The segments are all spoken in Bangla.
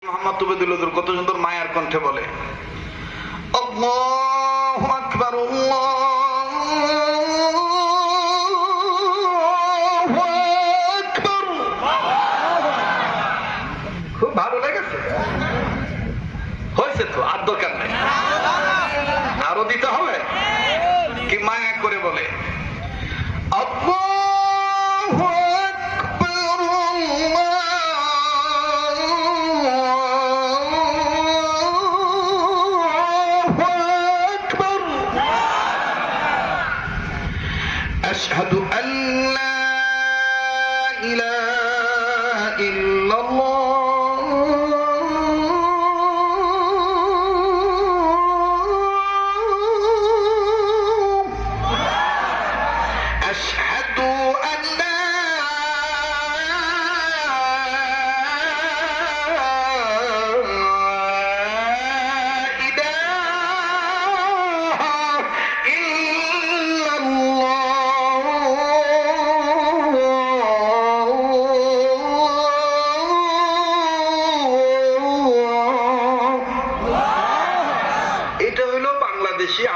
মোহাম্মদ তুবেদুল কত সুন্দর মায়ার কণ্ঠে বলে, আল্লাহু আকবার, আল্লাহু আকবার। খুব ভালো লেগেছে, হয়েছে তো, আর দরকার নেই, আরো দিতে হবে। কি মায়া করে বলে, আল্লাহু আকবার, أشهد أن لا إله إلا الله أشهد أن لا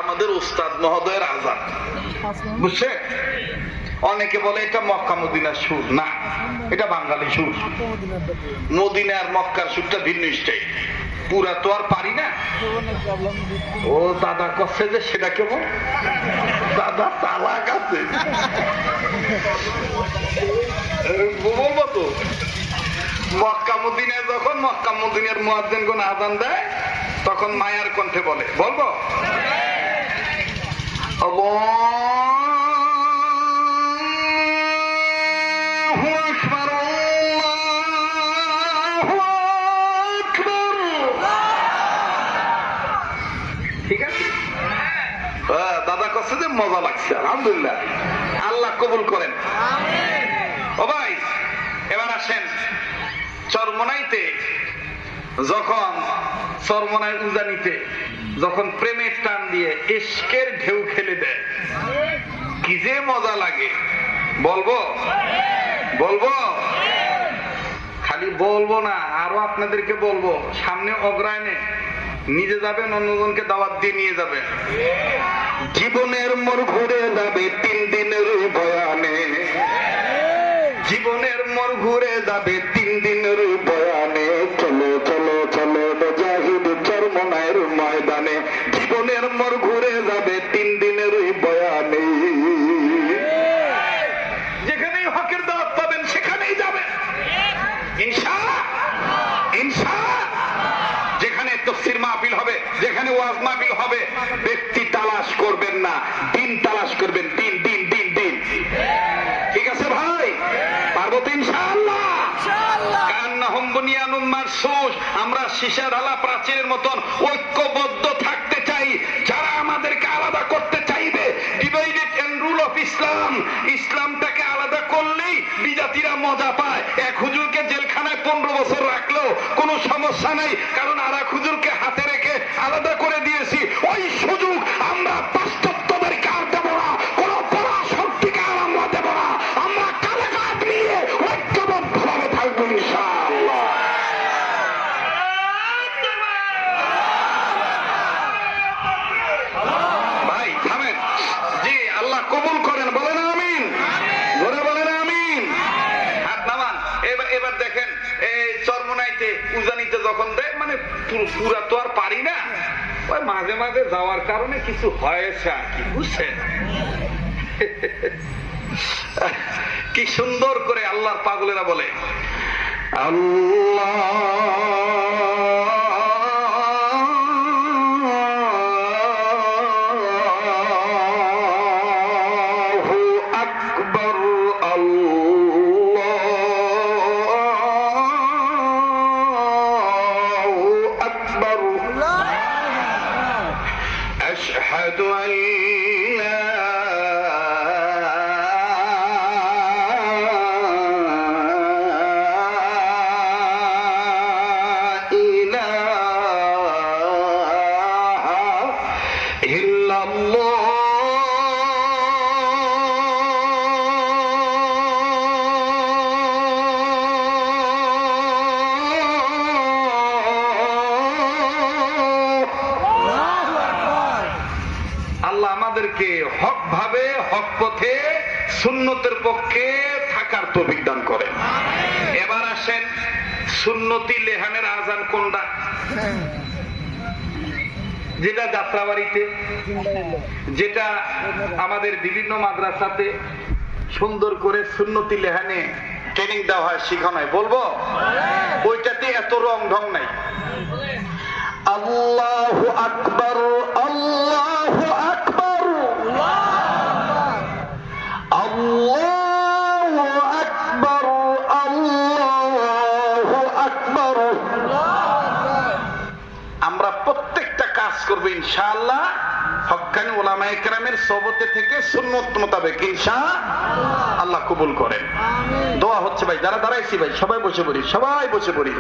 আমাদের উস্তাদ মহোদয়ের আযান, বুঝছেন? অনেকে বলে এটা মক্কা মদিনার সুর, না, এটা বাঙালি সুর। মদিনার মক্কার সুরটা ভিন্ন স্টাইল, পুরা তো আর পারি না। ও দাদা কচ্ছে যে সেটা কেমন, দাদা চালাক আছে, বলবো তো। মক্কা মদিনায় যখন মক্কা মদিনার মুয়াজ্জিনগণ আযান দেয় তখন মায়ার কণ্ঠে বলে, বলবো, আল্লাহু আকবার, আল্লাহু আকবার। ঠিক আছে, দাদা কাছে যে মজা লাগছে, আলহামদুলিল্লাহ, আল্লাহ কবুল করেন। ও ভাই, এবার আসেন চরমনাইতে, যখন চরমনাই উজানিতে যখন প্রেমের টান দিয়ে ইশকের ঢেউ খেলে দেয়, কি যে মজা লাগে, বলবো বলবো, খালি বলবো না, আরো আপনাদেরকে বলবো। সামনে অগ্রায়ণে নিজে যাবেন, অন্যজনকে দাওয়াত দিয়ে নিয়ে যাবেন। জীবনের মোড় ঘুরে যাবে 3 দিনের বয়ানে, জীবনের মোড় ঘুরে যাবে 3 দিনের বয়ানে, চলো চলো চলো মুজাহিদ চরমনাইয়ের ময়দানে, জীবনের মোড় ঘুরে যাবে 3 দিনের বয়ানে। যেখানেই হকের দাওয়াত পাবেন সেখানেই যাবেন ইনশাআল্লাহ, ইনশাআল্লাহ। যেখানে তাফসীর মাহফিল হবে, যেখানে ওয়াজ মাহফিল হবে, ব্যক্তি তালাশ করবেন না, দিন তালাশ করবেন, দিন দিন দিন দিন। ঠিক আছে ভাই, পারবো তো ইনশাআল্লাহ। কান্নাহুম বুনিয়ানুম মারসুস, আমরা সীসা ঢালা প্রাচীরের মতন ঐক্যবদ্ধ থাকতে চাই। যারা আমাদেরকে আলাদা করতে চাইবে, divided and rule of Islam, ইসলামটাকে আলাদা করলেই বিজাতিরা মজা পায়। এক হুজুরকে জেলখানায় 15 বছর রাখলেও কোনো সমস্যা নেই, কারণ আর এক হুজুরকে হাতে রেখে আলাদা করে দিয়েছি। ওই সুযোগ আমরা পাশ্চাত্যদেরকে আর দেব না, কোন পরাশক্তিকে আর আমরা দেব না। আমরা কালে কাঁধ নিয়ে ঐক্যবদ্ধভাবে থাকবো ইনশাআল্লাহ। ভাই থামেন, জি, আল্লাহ কবুল করেন, বলেন আমিন, জোরে বলেন আমিন। হাত নামান। এবার দেখেন, এই চরমনাইতে উজানিতে যখন দেয়, মানে পুরা তো আর পারি না, ওই মাঝে মাঝে যাওয়ার কারণে কিছু হয়েছে আর কি, বুঝছেন? কি সুন্দর করে আল্লাহর পাগলেরা বলে, আল্লাহু আকবার, আল্লাহু আকবার, আশহাদু আন লা আমাদেরকে হক ভাবে হক পথে সুন্নতের পক্ষে থাকার তৌফিক দান করেন। এবার আসেন সুন্নতি লেহানের আজান কোনটা? যেটা যাত্রাবাড়িতে, যেটা আমাদের বিভিন্ন মাদ্রাসাতে সুন্দর করে সুন্নতি লেহানে ট্রেনিং দেওয়া হয়, শিখানো হয়, বলবো ওইটাতে এত রং ঢং নাই। আল্লাহু আকবার, আল্লাহু আকবার, আল্লাহু আকবার, আল্লাহু আকবার। আমরা প্রত্যেকটা কাজ করবো ইনশাআল্লাহ হক্কানি উলামায়ে কেরামের সোহবতে থেকে সুন্নত মোতাবেক, ইনশাআল্লাহ কবুল করেন। দোয়া হচ্ছে ভাই, যারা দাঁড়াইছি ভাই সবাই বসে পড়ি, সবাই বসে পড়ি।